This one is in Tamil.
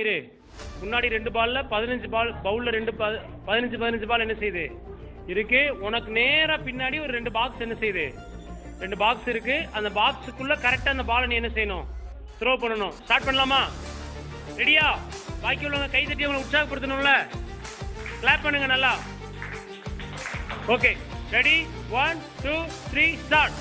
இரு. முன்னாடி 2 பால்ல 15 பால், பவுல்ல 15 பால் என்ன செய்யுது இருக்கு. உனக்கு நேரா பின்னாடி ஒரு 2 பாக்ஸ் என்ன செய்யுது, 2 பாக்ஸ் இருக்கு. அந்த பாக்ஸுக்குள்ள கரெக்டா அந்த பாலை நீ என்ன செய்யணும், த்ரோ பண்ணணும். ஸ்டார்ட் பண்ணலாமா? ரெடியா? பாக்கி உள்ளவங்க கை தட்டி அவங்களை உற்சாகப்படுத்தணும்ல. கிளாப் பண்ணுங்க நல்லா. Okay, ready? 1 2 3 ஸ்டார்ட்.